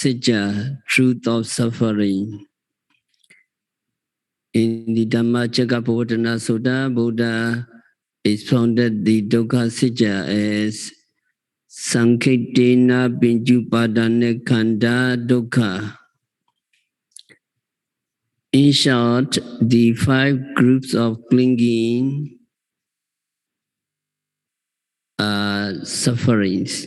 Sacca, truth of suffering. In the Dhammacakkappavattana Sutta, Buddha expounded the Dukkha Sacca as Sankhittena Pinjupadane Khanda Dukkha. In short, the 5 groups of clinging are sufferings.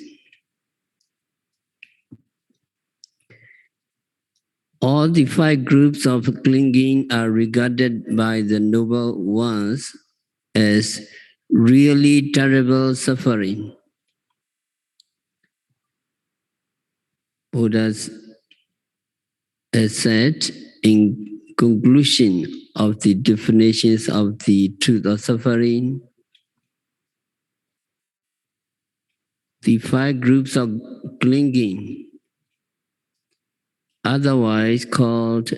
All the 5 groups of clinging are regarded by the noble ones as really terrible suffering. Buddha has said in conclusion of the definitions of the truth of suffering, the 5 groups of clinging, otherwise called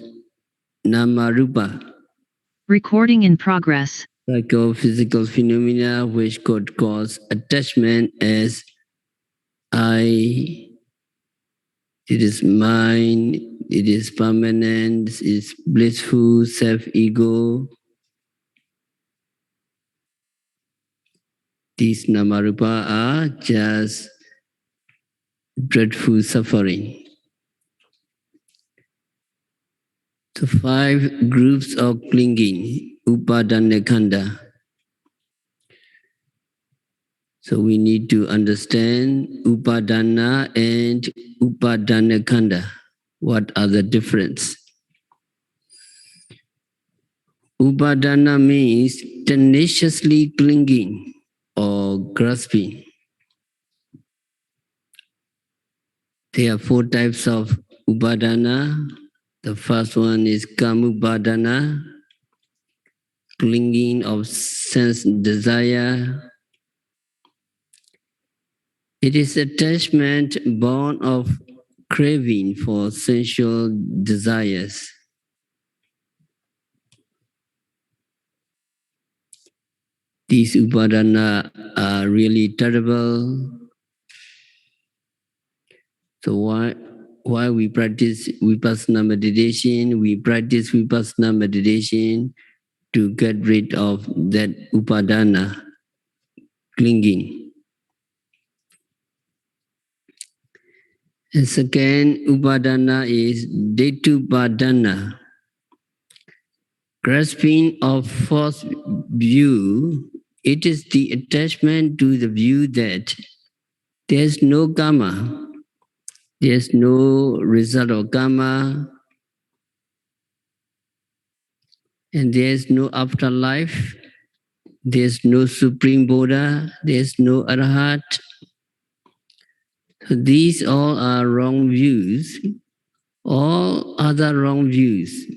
Namarupa. Recording in progress. Psychophysical phenomena which could cause attachment as I, it is mine, it is permanent, it is blissful, self-ego. These Namarupa are just dreadful suffering. The 5 groups of clinging, Upadana Khanda. So we need to understand Upadana and Upadana Khanda. What are the difference? Upadana means tenaciously clinging or grasping. There are 4 types of Upadana. The first one is Kamupadana, clinging of sense desire. It is attachment born of craving for sensual desires. These upadana are really terrible. So why we practice vipassana meditation? We practice vipassana meditation to get rid of that upadana, clinging. And second upadana is detupadana, grasping of false view. It is the attachment to the view that there's no karma, there's no result of karma, and there's no afterlife, there's no Supreme Buddha, there's no Arhat. So these all are wrong views, all other wrong views.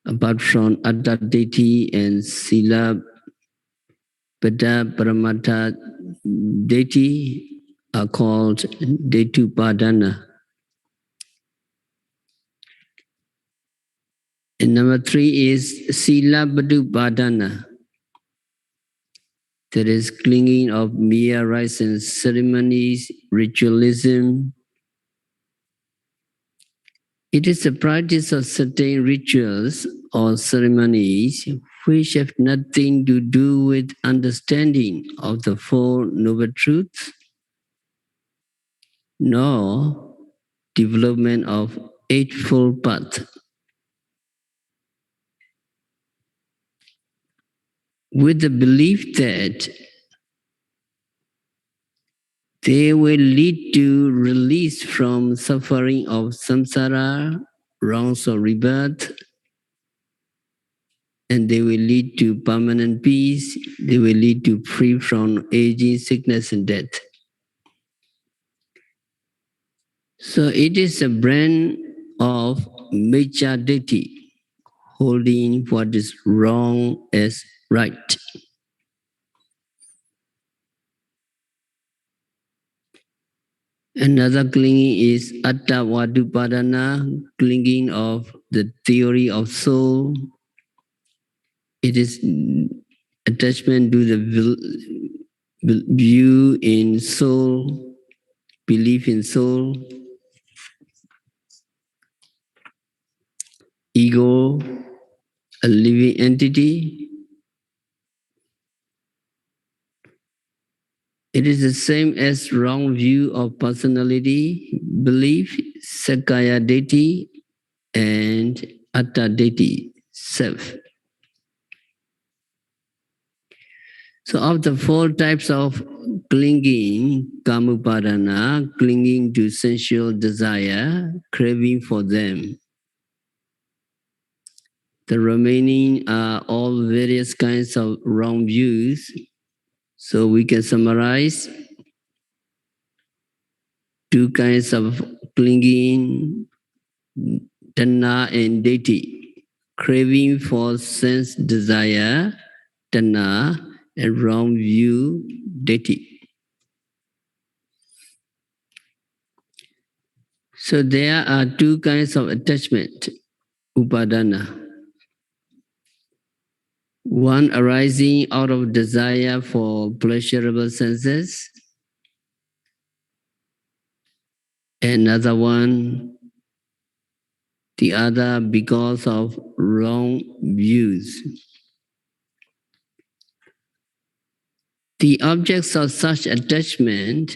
Apart from Atta Deity and Sila Pada Paramata Deity are called Detupadana. And number 3 is Sila Padupadana. That is clinging of mere rites and ceremonies, ritualism. It is the practice of certain rituals or ceremonies which have nothing to do with understanding of the 4 noble truths, nor development of Eightfold Path. With the belief that they will lead to release from suffering of samsara, wrongs of rebirth, and they will lead to permanent peace, they will lead to free from aging, sickness, and death. So it is a brand of Micca Deity, holding what is wrong as right. Another clinging is Atta Vadupadana, clinging of the theory of soul. It is attachment to the view in soul, belief in soul, ego, a living entity. It is the same as wrong view of personality, belief, Sacca deity, and Atta deity, self. So of the four types of clinging, kamupadana, clinging to sensual desire, craving for them. The remaining are all various kinds of wrong views. So we can summarize two kinds of clinging, tanha and deity. Craving for sense desire, tanha, and wrong view, deity. So there are two kinds of attachment, upadana. One arising out of desire for pleasurable senses, another one, the other because of wrong views. The objects of such attachment,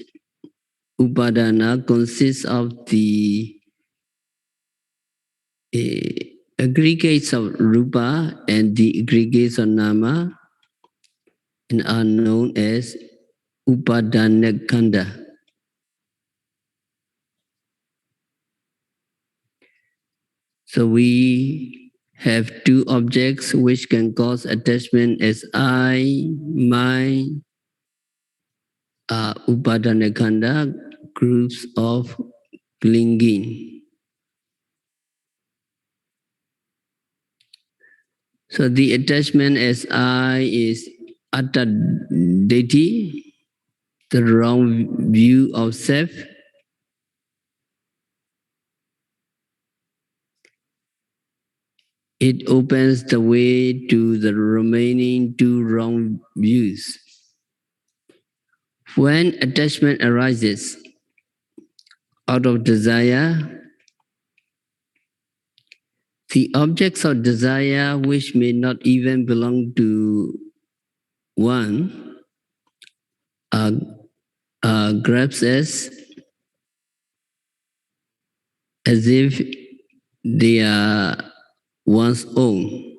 upadana, consists of the aggregates of rupa and the aggregates of nama, and are known as upadana kanda. So we have two objects which can cause attachment as I, mine, upadana kanda, groups of clinging. So the attachment as I is atta deity, the wrong view of self. It opens the way to the remaining two wrong views. When attachment arises out of desire, the objects of desire, which may not even belong to one, are grasped as if they are one's own.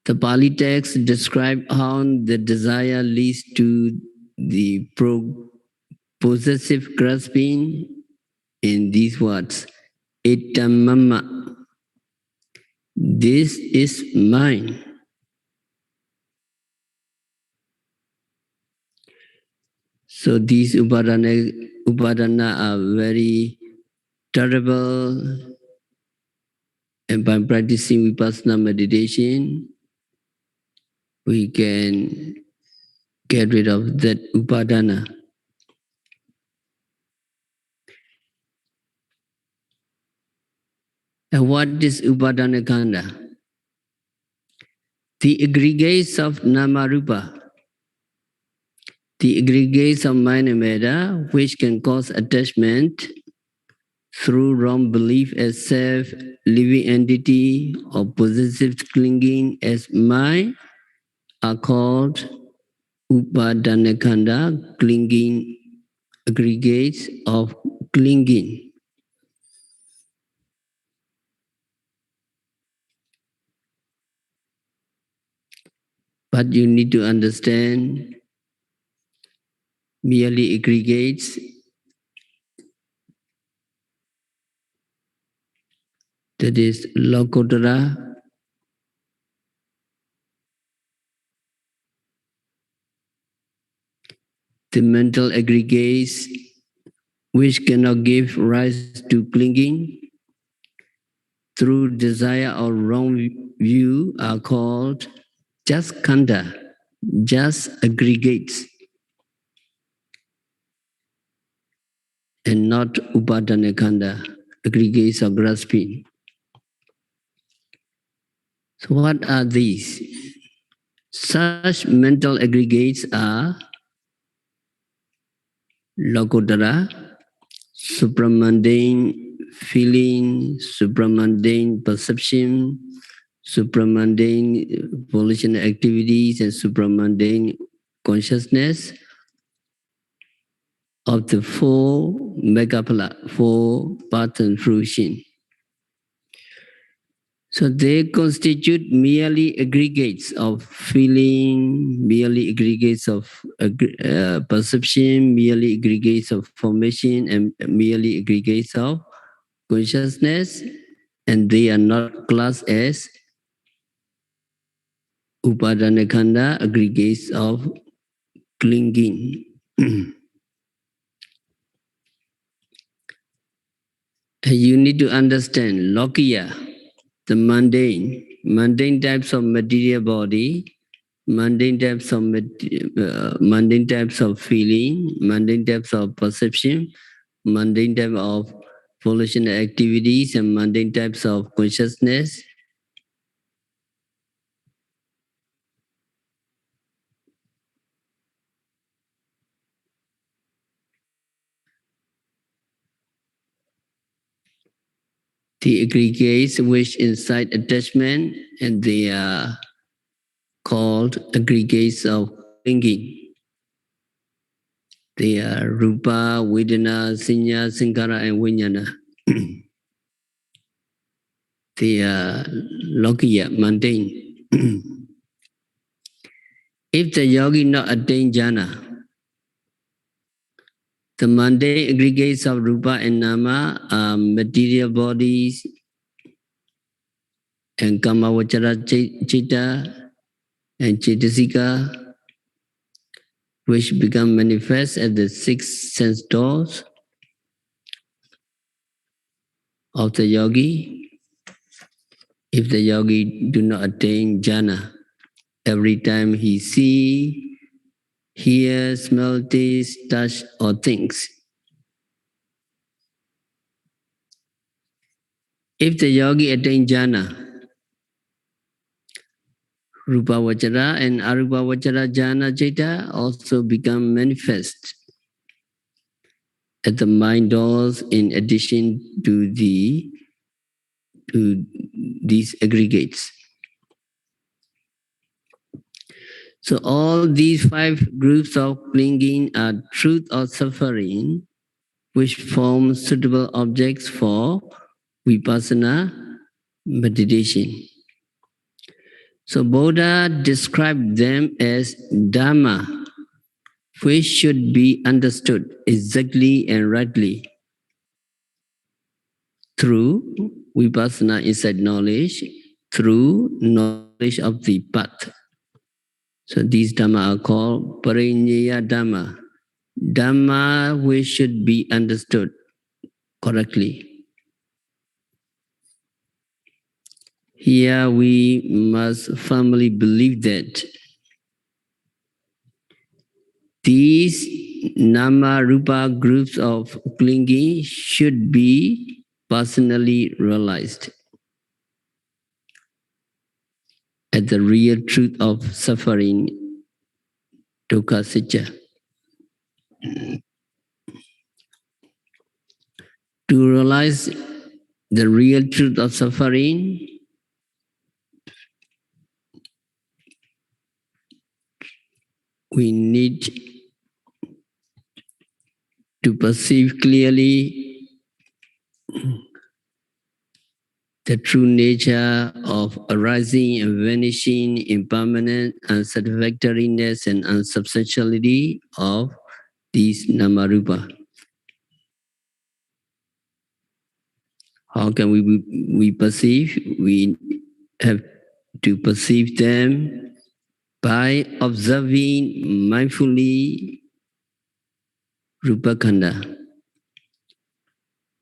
The Pali text describes how the desire leads to the possessive grasping in these words, itamama, this is mine. So these upadana are very terrible, and by practicing vipassana meditation, we can get rid of that upadana. And what is upadana kanda? The aggregates of nama-rupa, the aggregates of mind and matter, which can cause attachment through wrong belief as self, living entity, or possessive clinging as mine, are called upadanakanda, clinging aggregates of clinging. But you need to understand merely aggregates that is lokotara, the mental aggregates which cannot give rise to clinging through desire or wrong view are called just kanda, just aggregates, and not upadana kanda, aggregates of grasping. So what are these? Such mental aggregates are Lokottara, supramundane feeling, supramundane perception, supramundane volitional activities, and supramundane consciousness of the four pattern fruition. So they constitute merely aggregates of feeling, merely aggregates of perception, merely aggregates of formation, and merely aggregates of consciousness, and they are not classed as upadana aggregates of clinging. You need to understand Lokiya, the mundane types of material body, mundane types of mundane types of feeling, mundane types of perception, mundane type of volitional activities, and mundane types of consciousness. The aggregates which incite attachment, and they are called aggregates of clinging. They are Rupa, Vedana, Sanya, Sankara, and Vijnana. They are Lokiya, mundane. If the yogi not attain jhana, the mundane aggregates of Rupa and Nama are material bodies and Kamavachara Chitta and Chaitasika, which become manifest at the six sense doors of the yogi. If the yogi do not attain jhana, every time he see, hear, smell, taste, touch, or thinks. If the yogi attain jhana, Rupa Vachara and Arupa Vachara jhana citta also become manifest at the mind doors in addition to these aggregates. So all these five groups of clinging are truth or suffering, which form suitable objects for vipassana meditation. So Buddha described them as Dhamma, which should be understood exactly and rightly through vipassana insight knowledge, through knowledge of the path. So these Dhamma are called Parinyaya Dhamma, Dhamma which should be understood correctly. Here we must firmly believe that these Nama Rupa groups of clinging should be personally realized as the real truth of suffering, Dukkha Sacca. To realize the real truth of suffering, we need to perceive clearly the true nature of arising and vanishing, impermanent, unsatisfactoriness, and unsubstantiality of these Namarupa. How can we perceive? We have to perceive them by observing mindfully Rupa Khanda.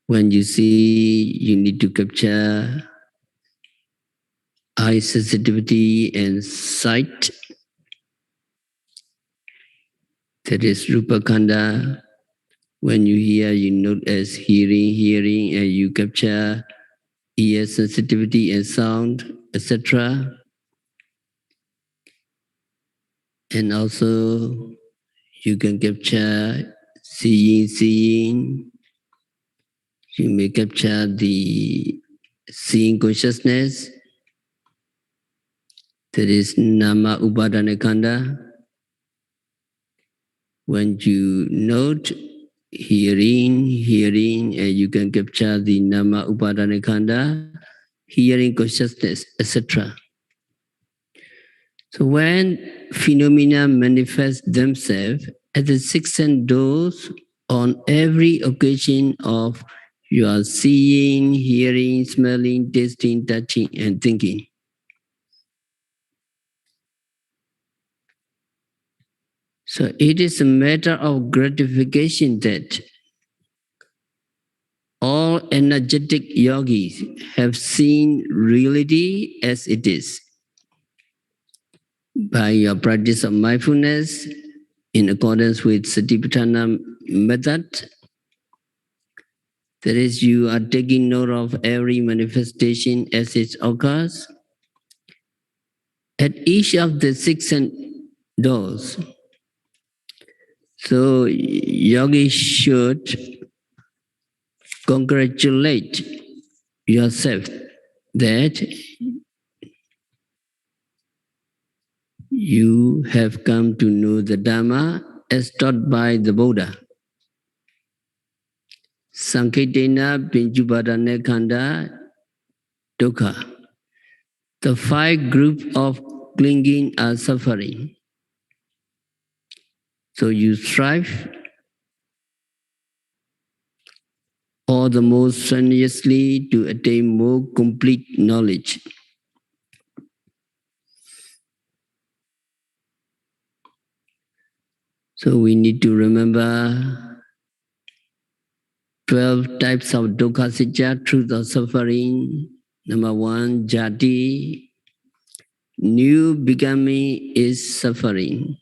When you see, you need to capture eye sensitivity and sight. That is Rupa Khanda. When you hear, you note as hearing, and you capture ear sensitivity and sound, etc. And also you can capture seeing. You may capture the seeing consciousness. That is Nama Upadana Khandha. When you note hearing, and you can capture the Nama Upadana Khandha, hearing consciousness, etc. So when phenomena manifest themselves at the six sense doors on every occasion of your seeing, hearing, smelling, tasting, touching, and thinking. So it is a matter of gratification that all energetic yogis have seen reality as it is. By your practice of mindfulness, in accordance with Satipatthana method, that is, you are taking note of every manifestation as it occurs. At each of the six doors, so yogis should congratulate yourself that you have come to know the Dhamma as taught by the Buddha. Sankitena Pinjupadana Khanda Dukkha. The five groups of clinging are suffering. So you strive all the more strenuously to attain more complete knowledge. So we need to remember 12 types of dukkha sacca, truth of suffering. Number 1, jati. New becoming is suffering.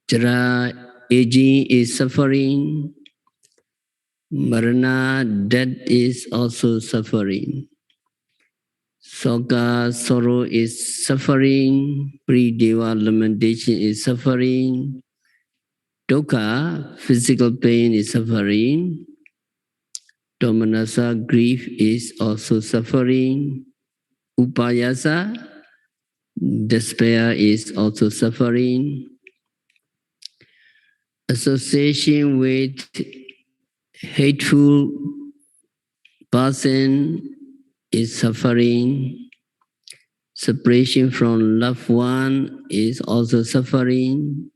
Jara, aging is suffering. Marana, death is also suffering. Sacca, sorrow is suffering. Pre-deva, lamentation is suffering. Dukkha, physical pain is suffering. Domanassa, grief is also suffering. Upayasa, despair is also suffering. Association with hateful person is suffering. Separation from loved one is also suffering.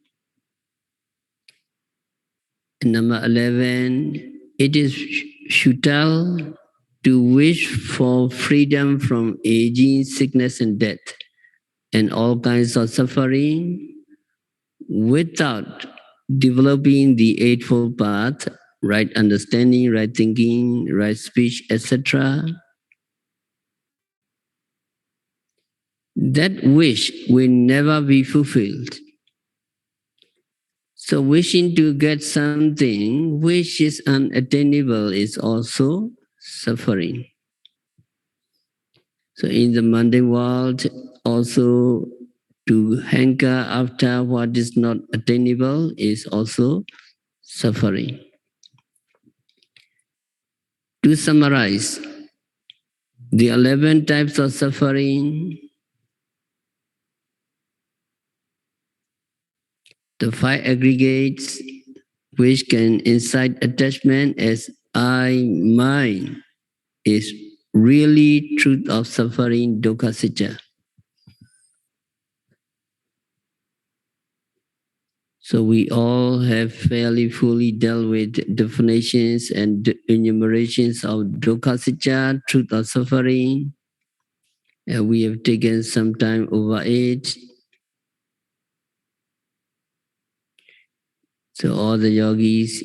And number 11, it is futile to wish for freedom from aging, sickness, and death, and all kinds of suffering without developing the Eightfold Path, right understanding, right thinking, right speech, etc. That wish will never be fulfilled. So wishing to get something which is unattainable is also suffering. So in the mundane world, also to hanker after what is not attainable is also suffering. To summarize, the 11 types of suffering, the 5 aggregates which can incite attachment as I, mine, is really truth of suffering, dukkha sacca. So we all have fairly fully dealt with definitions and enumerations of dukkha sacca, truth of suffering. And we have taken some time over it. So all the yogis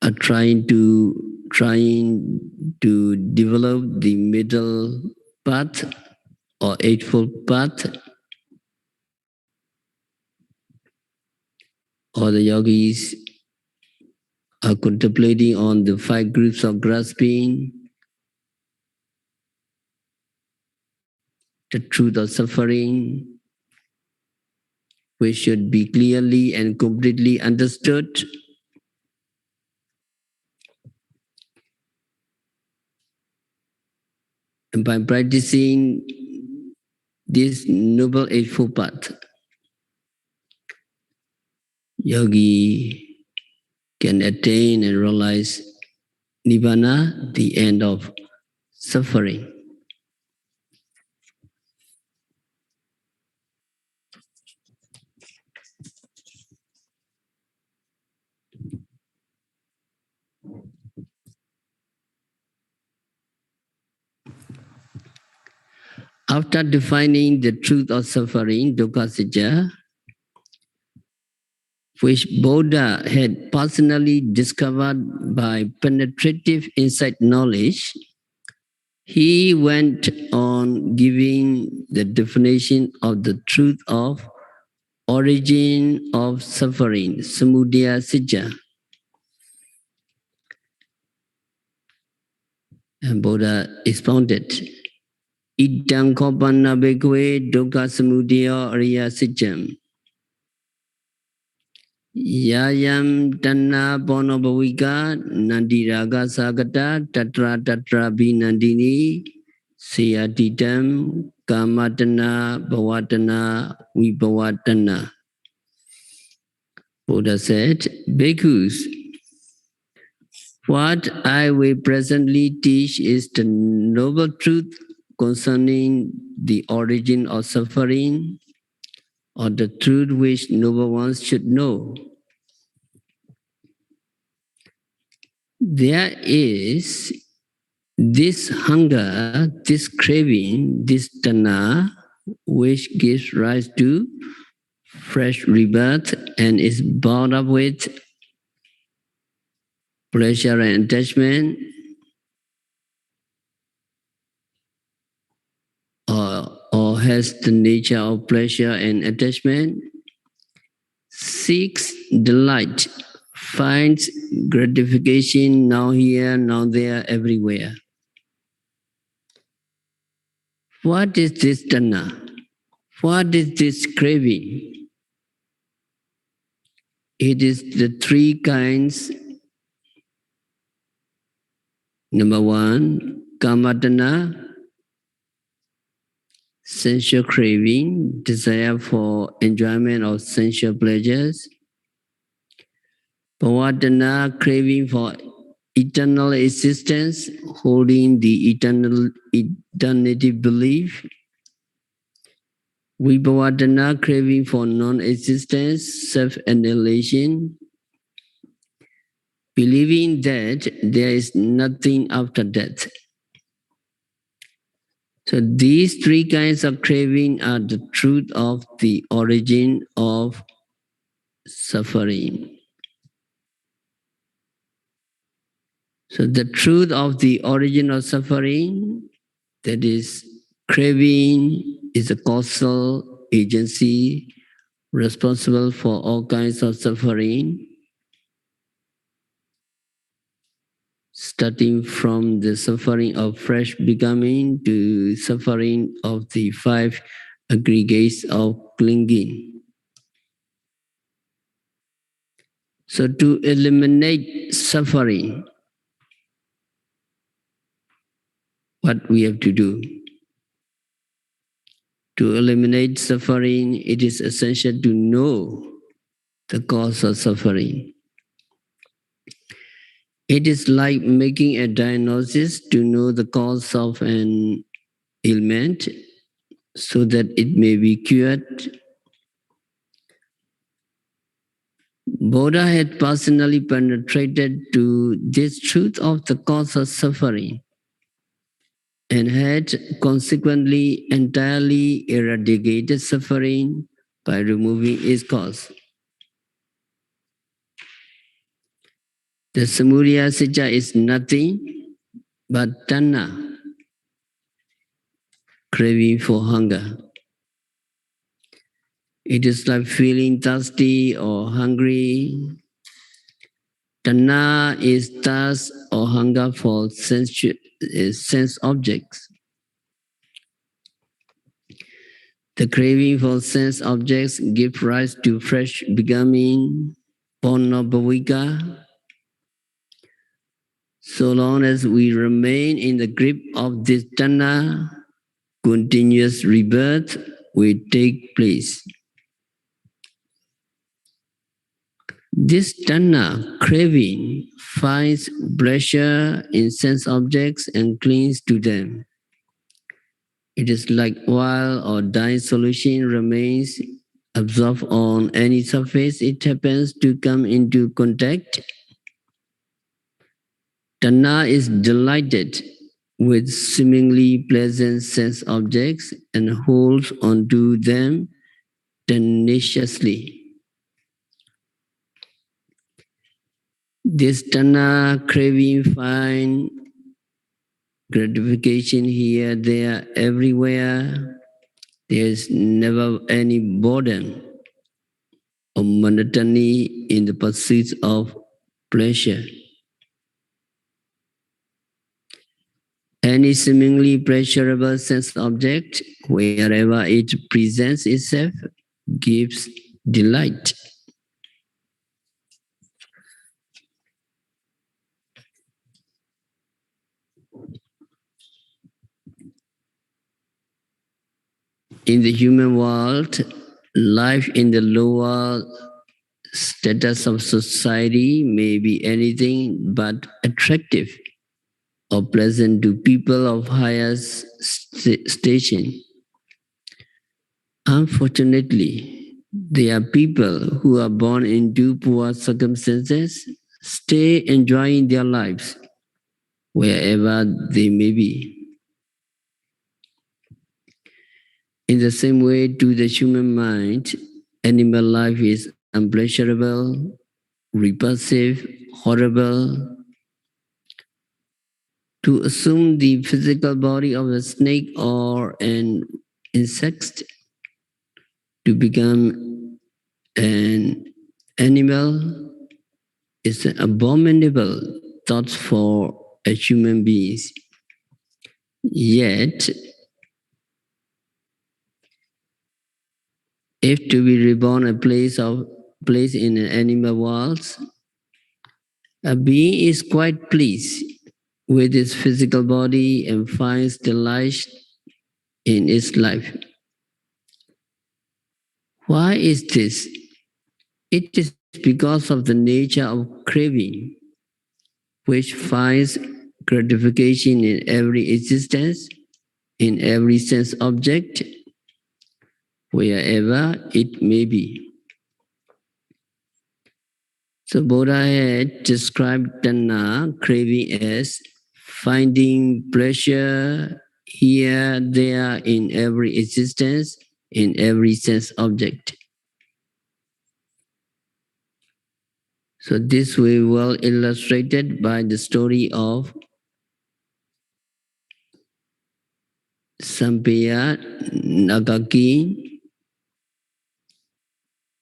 are trying to develop the middle path or eightfold path. All the yogis are contemplating on the 5 groups of grasping. the truth of suffering, which should be clearly and completely understood. And by practicing this Noble Eightfold Path, yogi can attain and realize Nibbana, the end of suffering. After defining the truth of suffering, Dukkha Sacca, which Buddha had personally discovered by penetrative insight knowledge, he went on giving the definition of the truth of origin of suffering, Samudaya Sacca. And Buddha expounded, Idang Kopana Bekwe Dukkha Samudaya Ariya Saccam. Yayam Tanna Bonobavika Nandiraga Sagata Tatra Tatra Binandini Siyatitam Kamatana Bhavatana Vibhavatana. Buddha said, Bhikkhus, what I will presently teach is the noble truth concerning the origin of suffering, or the truth which noble ones should know. There is this hunger, this craving, this tanha, which gives rise to fresh rebirth and is bound up with pleasure and attachment, or has the nature of pleasure and attachment, seeks delight, finds gratification now here, now there, everywhere. What is this tanha? What is this craving? It is the three kinds. Number one, kamatana, sensual craving, desire for enjoyment of sensual pleasures. Bhavatana, craving for eternal existence, holding the eternity belief. Vibhavatana, craving for non-existence, self-annihilation, believing that there is nothing after death. So these three kinds of craving are the truth of the origin of suffering. So the truth of the origin of suffering, that is, craving is a causal agency responsible for all kinds of suffering, starting from the suffering of fresh becoming to suffering of the five aggregates of clinging. So to eliminate suffering, what we have to do? To eliminate suffering, it is essential to know the cause of suffering. It is like making a diagnosis to know the cause of an ailment so that it may be cured. Buddha had personally penetrated to this truth of the cause of suffering and had consequently entirely eradicated suffering by removing its cause. The Samudaya Sacca is nothing but tanha, craving for hunger. It is like feeling thirsty or hungry. Tanha is thirst or hunger for sense objects. The craving for sense objects gives rise to fresh becoming, Ponnabhavika. So long as we remain in the grip of this tanha, continuous rebirth will take place. This tanha, craving, finds pleasure in sense objects and clings to them. It is like oil or dye solution remains absorbed on any surface it happens to come into contact. Tanha is delighted with seemingly pleasant sense objects and holds onto them tenaciously. This tanha craving finds gratification here, there, everywhere. There is never any boredom or monotony in the pursuit of pleasure. Any seemingly pleasurable sense object, wherever it presents itself, gives delight. In the human world, life in the lower status of society may be anything but attractive or pleasant to people of higher station. Unfortunately, there are people who are born into poor circumstances, stay enjoying their lives wherever they may be. In the same way, to the human mind, animal life is unpleasurable, repulsive, horrible. To assume the physical body of a snake or an insect, to become an animal, is an abominable thought for a human being. Yet, if to be reborn a place in an animal world, a being is quite pleased with its physical body and finds delight in its life. Why is this? It is because of the nature of craving, which finds gratification in every existence, in every sense object, wherever it may be. So Buddha had described tanha, craving, as finding pleasure here, there, in every existence, in every sense object. So this way well illustrated by the story of Sampaya Nagaki.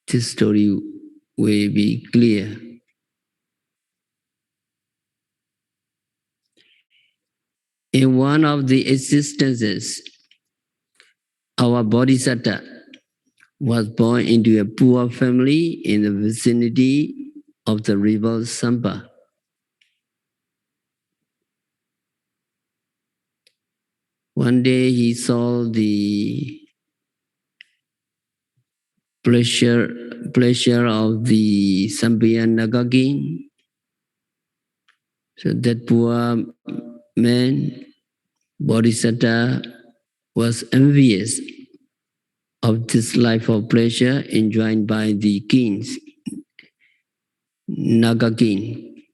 This story will be clear. In one of the existences, our Bodhisattva was born into a poor family in the vicinity of the river Sampa. One day he saw the pleasure of the Sampaya Nagaki. So that poor man, Bodhisattva, was envious of this life of pleasure enjoyed by the kings, Naga king.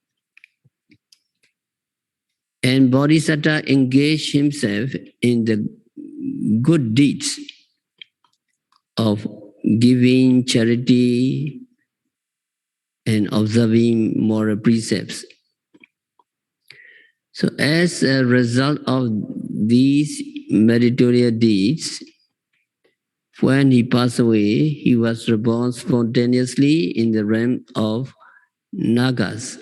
And Bodhisattva engaged himself in the good deeds of giving charity and observing moral precepts. So as a result of these meritorious deeds, when he passed away, he was reborn spontaneously in the realm of Nagas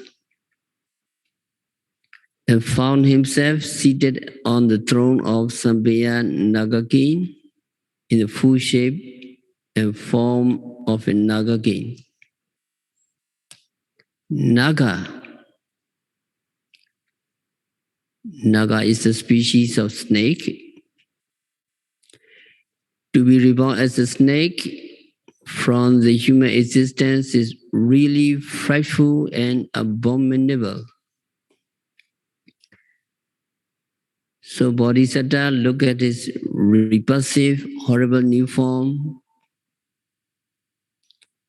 and found himself seated on the throne of Sampaya Naga king. in the full shape and form of a naga king. Naga. Naga is a species of snake. To be reborn as a snake from the human existence is really frightful and abominable. So Bodhisattva looked at his repulsive, horrible new form,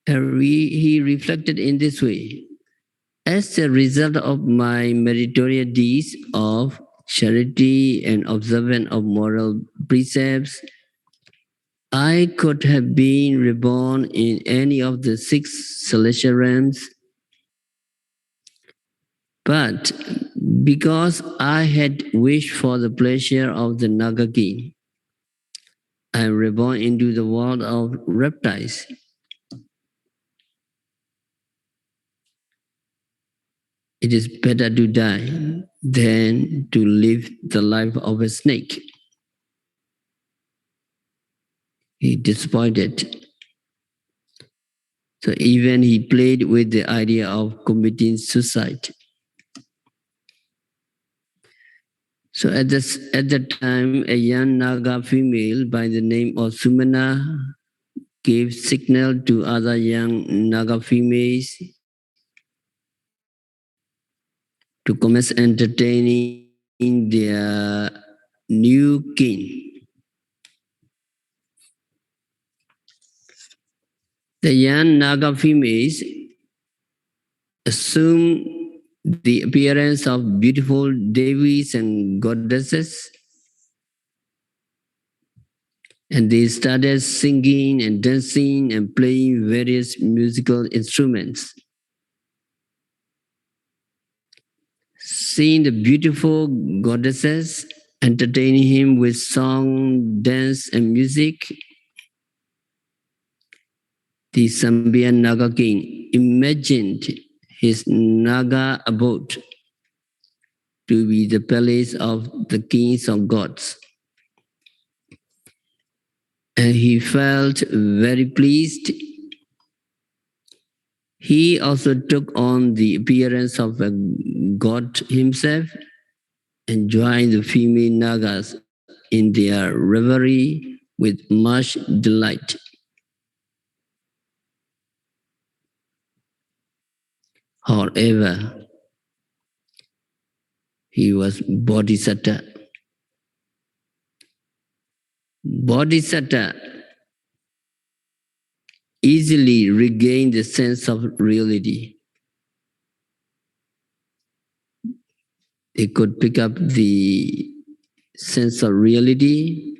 and he reflected in this way. As a result of my meritorious deeds of charity and observance of moral precepts, I could have been reborn in any of the 6 celestial realms, but because I had wished for the pleasure of the Naga king, I am reborn into the world of reptiles. It is better to die than to live the life of a snake. He disappointed. So even he played with the idea of committing suicide. So at that time, a young Naga female by the name of Sumana gave signal to other young Naga females to commence entertaining their new king. The young Naga females assumed the appearance of beautiful devis and goddesses, and they started singing and dancing and playing various musical instruments. Seeing the beautiful goddesses entertaining him with song, dance, and music, the Sambian Naga king imagined his Naga abode to be the palace of the kings of gods. And he felt very pleased. He also took on the appearance of a god himself and joined the female Nagas in their revelry with much delight. However, he was Bodhisattva. Bodhisattva easily regained the sense of reality. They could pick up the sense of reality.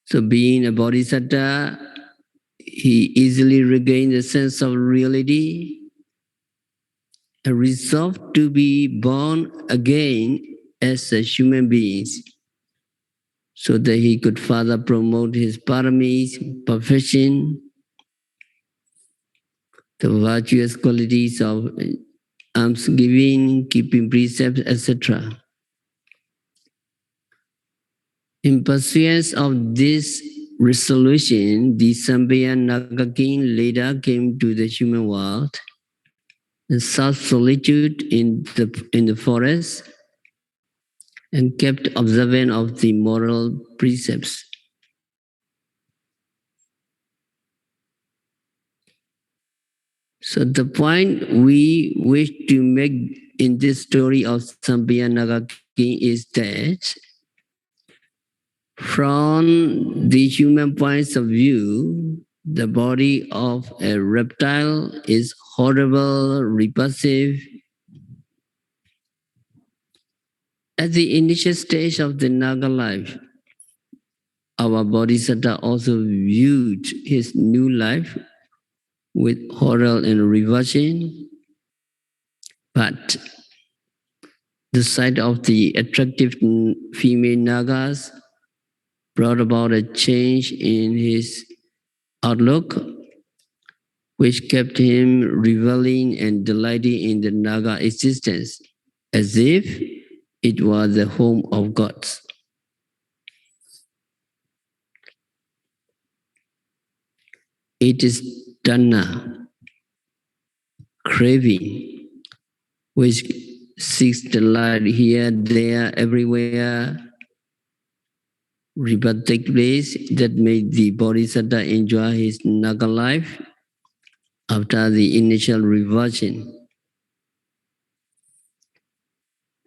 So being a Bodhisattva, he easily regained the sense of reality and resolved to be born again as a human being so that he could further promote his paramis, perfection, the virtuous qualities of almsgiving, keeping precepts, etc. In pursuance of this resolution, the Sambayan Naga king later came to the human world and sought solitude in the forest and kept observant of the moral precepts. So the point we wish to make in this story of Sambiya Naga king is that from the human points of view, the body of a reptile is horrible, repulsive. At the initial stage of the Naga life, our Bodhisattva also viewed his new life with horror and revulsion, but the sight of the attractive female Nagas brought about a change in his outlook, which kept him reveling and delighting in the Naga existence, as if it was the home of gods. It is Tanna, craving, which seeks the light here, there, everywhere. Rebirth take place that made the Bodhisattva enjoy his Naga life after the initial revulsion.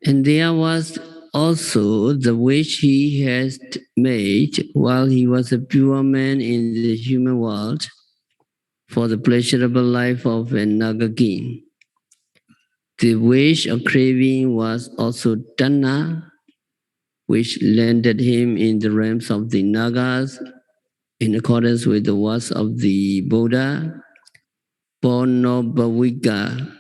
And there was also the wish he had made while he was a pure man in the human world for the pleasurable life of a Naga king. The wish or craving was also Tanna, which landed him in the realms of the Nagas in accordance with the words of the Buddha, Ponobhavika.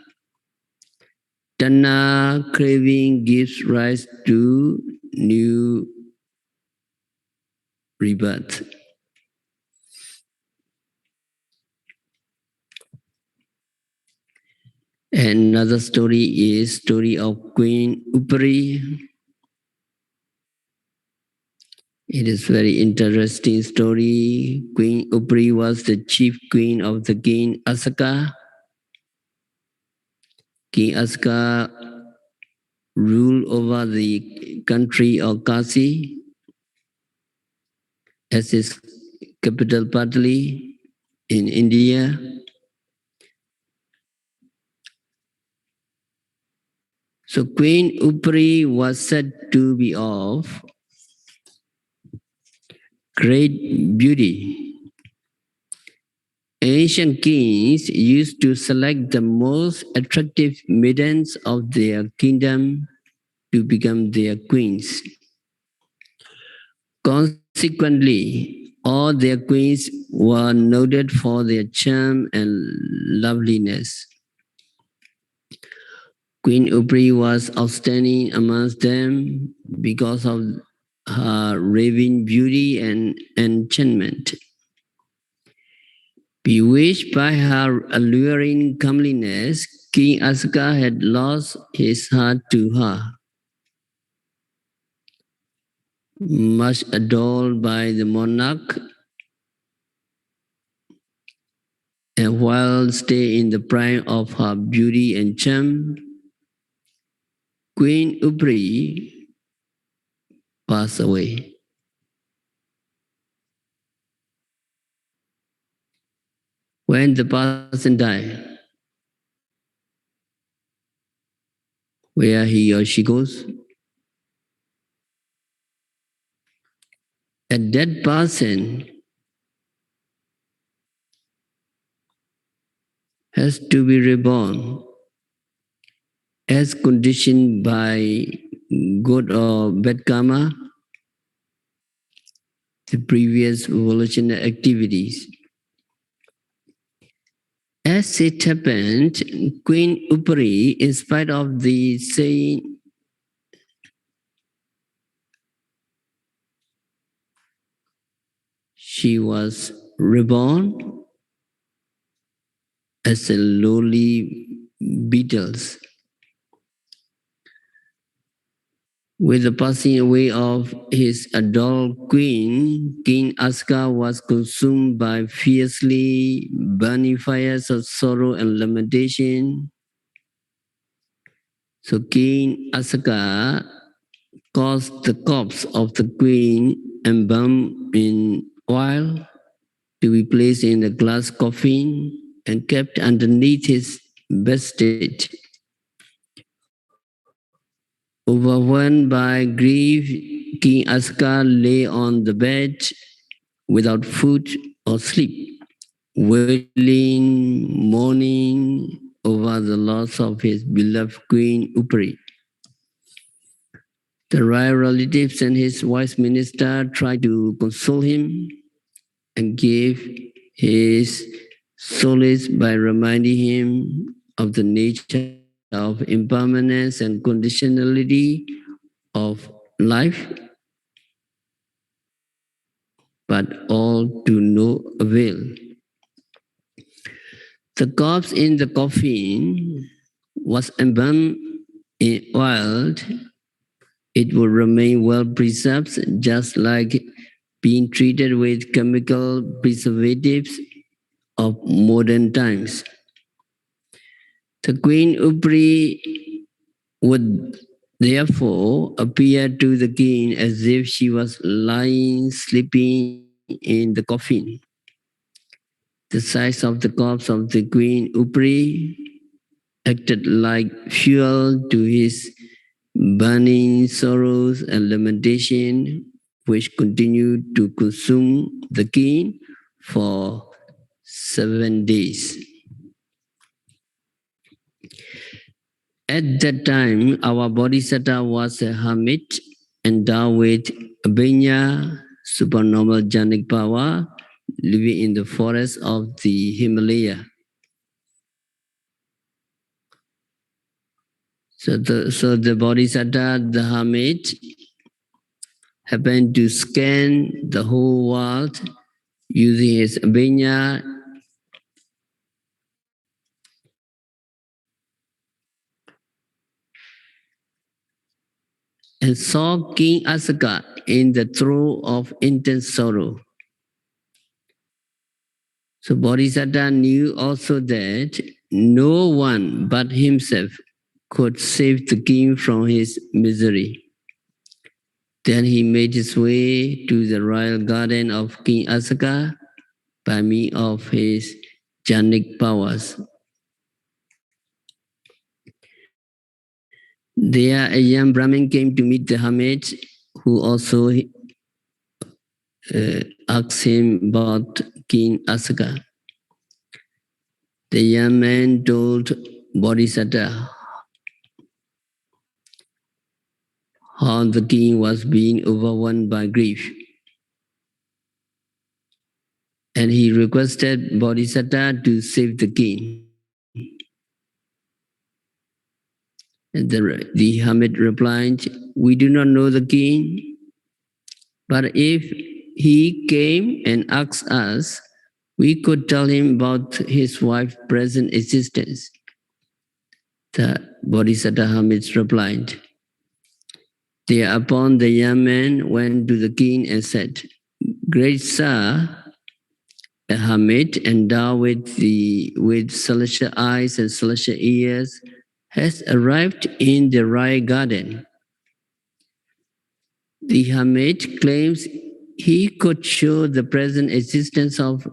Tanna craving gives rise to new rebirth. Another story is story of Queen Upari. It is very interesting story. Queen Upari was the chief queen of the king Asaka. King Asaka ruled over the country of Kasi as his capital Patali in India. So Queen Upari was said to be of great beauty. Ancient kings used to select the most attractive maidens of their kingdom to become their queens. Consequently, all their queens were noted for their charm and loveliness. Queen Upri was outstanding amongst them because of her raving beauty and enchantment. Bewitched by her alluring comeliness, King Asaka had lost his heart to her. Much adored by the monarch, and while staying in the prime of her beauty and charm, Queen Upri passed away. When the person died, where he or she goes, a dead person has to be reborn as conditioned by good or bad karma, the previous evolutionary activities. As it happened, Queen Upari, in spite of the saying, she was reborn as a lowly beetles. With the passing away of his adored queen, King Asaka was consumed by fiercely burning fires of sorrow and lamentation. So King Asaka caused the corpse of the queen embalmed in oil to be placed in a glass coffin and kept underneath his bedstead. Overwhelmed by grief, King Asaka lay on the bed without food or sleep, wailing, mourning over the loss of his beloved Queen Upari. The royal relatives and his wise minister tried to console him and gave his solace by reminding him of the nature of impermanence and conditionality of life, but all to no avail. The corpse in the coffin was embalmed in oil. It would remain well preserved, just like being treated with chemical preservatives of modern times. The Queen Upri would therefore appear to the king as if she was lying sleeping in the coffin. The size of the corpse of the Queen Upri acted like fuel to his burning sorrows and lamentation, which continued to consume the king for 7 days. At that time, our Bodhisattva was a hermit endowed with abhinya, supernormal jhanic power, living in the forest of the Himalaya. So the Bodhisattva, the hermit, happened to scan the whole world using his abhinya and saw King Asaka in the throes of intense sorrow. So Bodhisattva knew also that no one but himself could save the king from his misery. Then he made his way to the royal garden of King Asaka by means of his jhanic powers. There a young Brahmin came to meet the hermit, who also asked him about King Asaka. The young man told Bodhisattva how the king was being overwhelmed by grief. And he requested Bodhisattva to save the king. And the hermit replied, "We do not know the king, but if he came and asked us, we could tell him about his wife's present existence." The Bodhisattva hermit replied. Thereupon the young man went to the king and said, "Great sir, a hermit endowed with celestial eyes and celestial ears has arrived in the royal garden. The hermit claims he could show the present existence of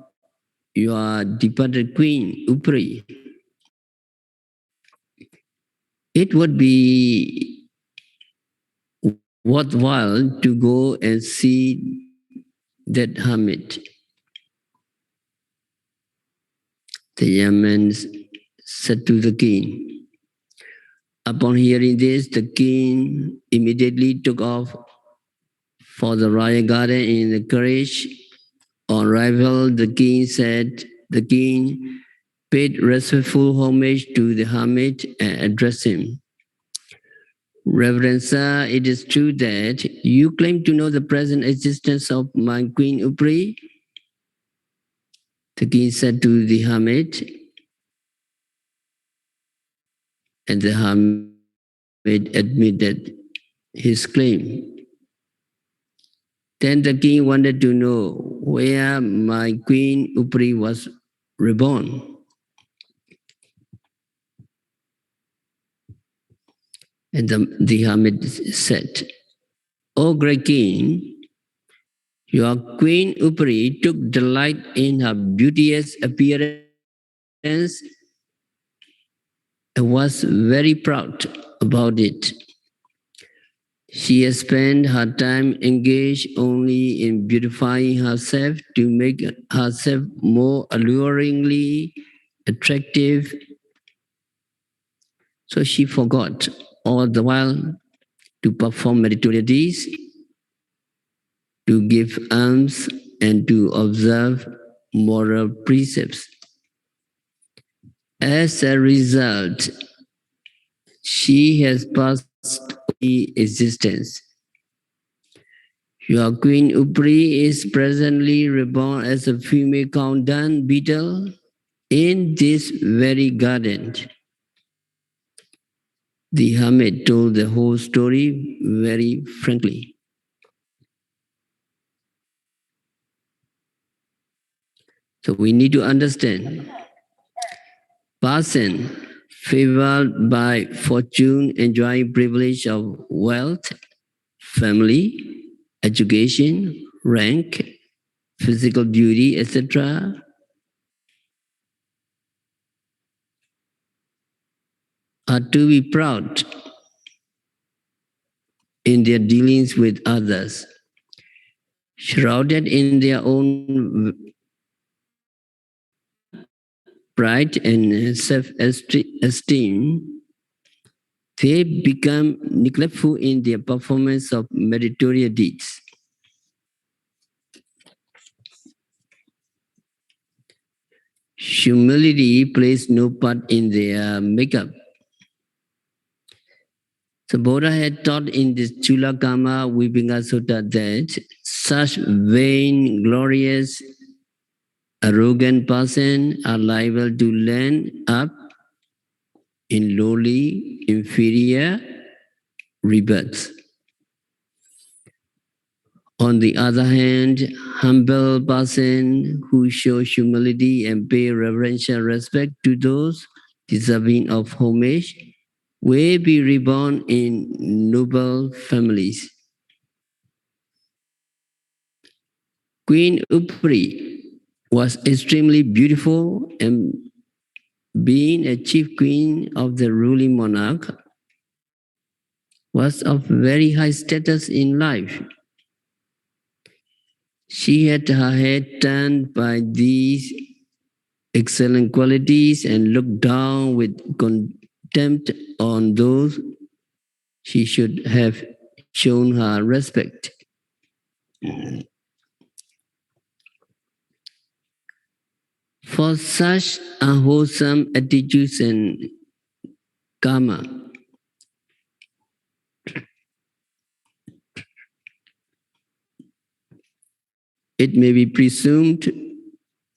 your departed queen, Upri. It would be worthwhile to go and see that hermit." The young man said to the king. Upon hearing this, the king immediately took off for the royal garden in a carriage. On arrival, the king paid respectful homage to the hermit and addressed him. "Reverend sir, it is true that you claim to know the present existence of my queen Upri?" The king said to the hermit, and the hermit admitted his claim. Then the king wanted to know where my queen Upri was reborn. And the hermit said, "O great king, your queen Upri took delight in her beauteous appearance and was very proud about it. She has spent her time engaged only in beautifying herself to make herself more alluringly attractive. So she forgot all the while to perform meritorious deeds, to give alms, and to observe moral precepts. As a result, she has passed away existence. Your queen Upri is presently reborn as a female countdown beetle in this very garden." The hermit told the whole story very frankly. So we need to understand. Person favored by fortune, enjoying privilege of wealth, family, education, rank, physical beauty, etc., are to be proud in their dealings with others, shrouded in their own pride and self-esteem. They become neglectful in their performance of meritorious deeds. Humility plays no part in their makeup. So Buddha had taught in this Chulakama Vibhanga Sutta that such vain, glorious, arrogant person are liable to land up in lowly, inferior rebirths. On the other hand, humble person who show humility and pay reverential respect to those deserving of homage will be reborn in noble families. Queen Upri was extremely beautiful, and being a chief queen of the ruling monarch was of very high status in life. She had her head turned by these excellent qualities and looked down with contempt on those she should have shown her respect. For such unwholesome attitudes and karma, it may be presumed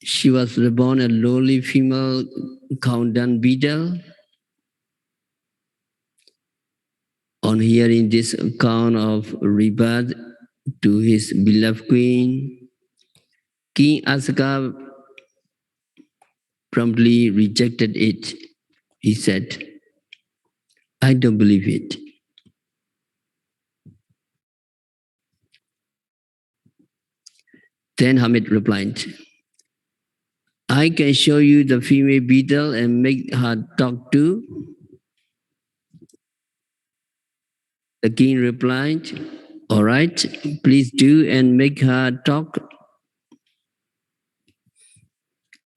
she was reborn a lowly female countdown beetle. On hearing this account of rebirth to his beloved queen, King Asaka promptly rejected it. He said, I don't believe it. Then Hamid replied, I can show you the female beetle and make her talk too. The king replied, all right, please do and make her talk.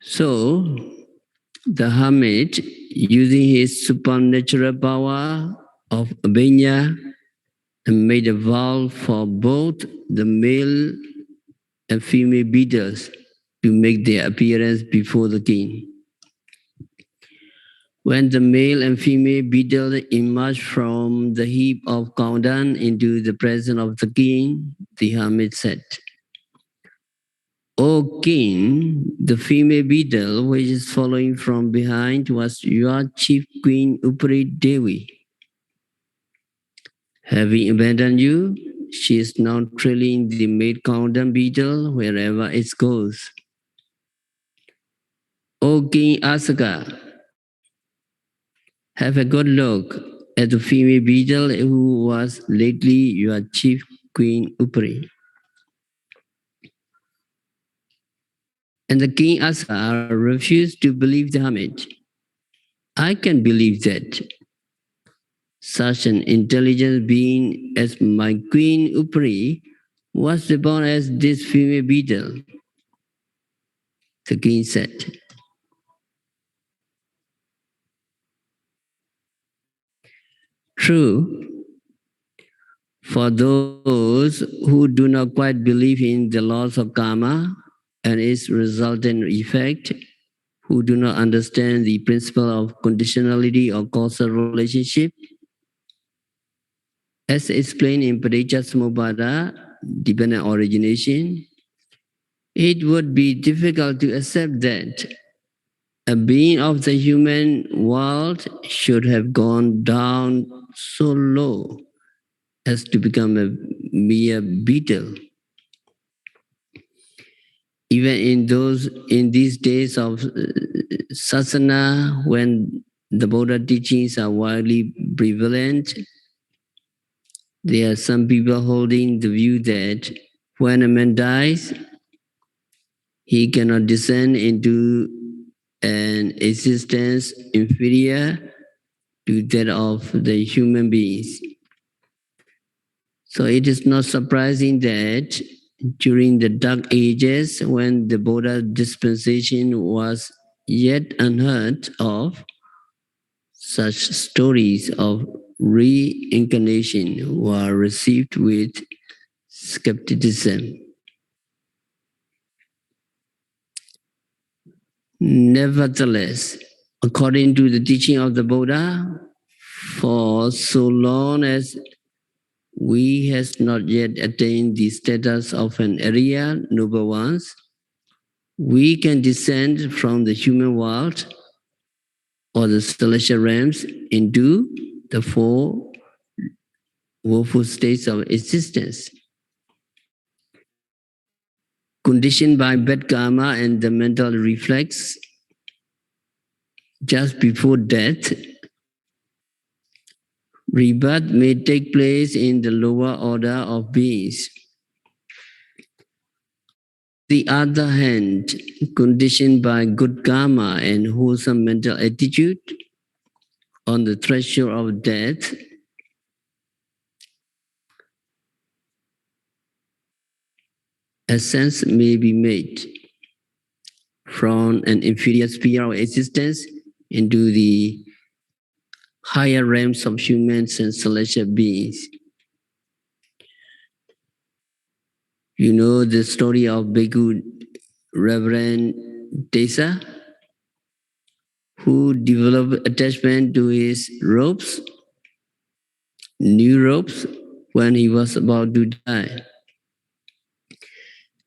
So the hermit, using his supernatural power of Abhenya, made a vow for both the male and female beetles to make their appearance before the king. When the male and female beetle emerged from the heap of countdown into the presence of the king, the hermit said, O king, the female beetle which is following from behind was your chief queen Upri Devi. Having abandoned you, she is now trailing the male countdown beetle wherever it goes. O King Asaka, have a good look at the female beetle who was lately your chief queen Upri. And the king Asaka refused to believe the hermit. I can believe that. Such an intelligent being as my queen Upri was reborn as this female beetle. The king said. True, for those who do not quite believe in the laws of karma and its resultant effect, who do not understand the principle of conditionality or causal relationship, as explained in Paticca dependent origination, it would be difficult to accept that a being of the human world should have gone down so low as to become a mere beetle. Even in these days of Sacca, when the Buddha teachings are widely prevalent, there are some people holding the view that when a man dies, he cannot descend into an existence inferior to that of the human beings. So it is not surprising that during the Dark Ages, when the Buddha dispensation was yet unheard of, such stories of reincarnation were received with skepticism. Nevertheless, according to the teaching of the Buddha, for so long as we has not yet attained the status of an Arya noble ones, we can descend from the human world or the celestial realms into the four woeful states of existence. Conditioned by bad karma and the mental reflex, just before death, rebirth may take place in the lower order of beings. On the other hand, conditioned by good karma and wholesome mental attitude, on the threshold of death, ascent may be made from an inferior sphere of existence into the higher realms of humans and celestial beings. You know the story of Bhikkhu Reverend Tesa, who developed attachment to his robes, new robes, when he was about to die.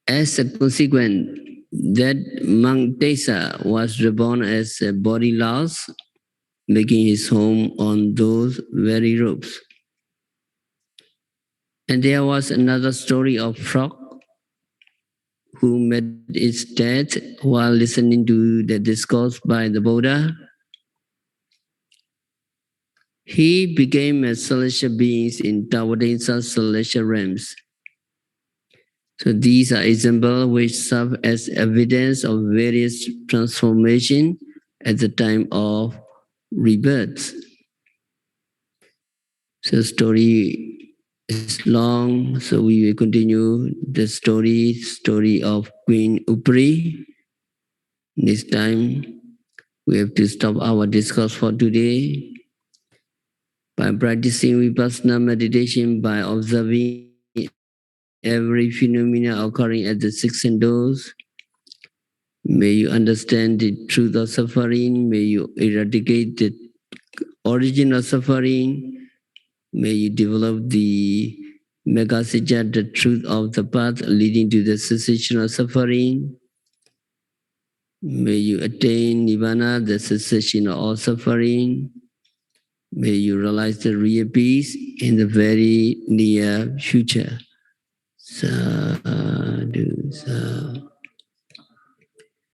As a consequence, that monk Tesa was reborn as a body loss, making his home on those very robes. And there was another story of frog who met its death while listening to the discourse by the Buddha. He became a celestial being in Tawadesa celestial realms. So these are examples which serve as evidence of various transformations at the time of rebirth. So story is long, so we will continue the story of Queen Upri. This time we have to stop our discourse for today. By practicing vipassana meditation, by observing every phenomena occurring at the six senses, may you understand the truth of suffering, may you eradicate the origin of suffering, may you develop the Megasija, the truth of the path leading to the cessation of suffering. May you attain Nibbana, the cessation of all suffering. May you realize the real peace in the very near future. Sadhu, sadhu.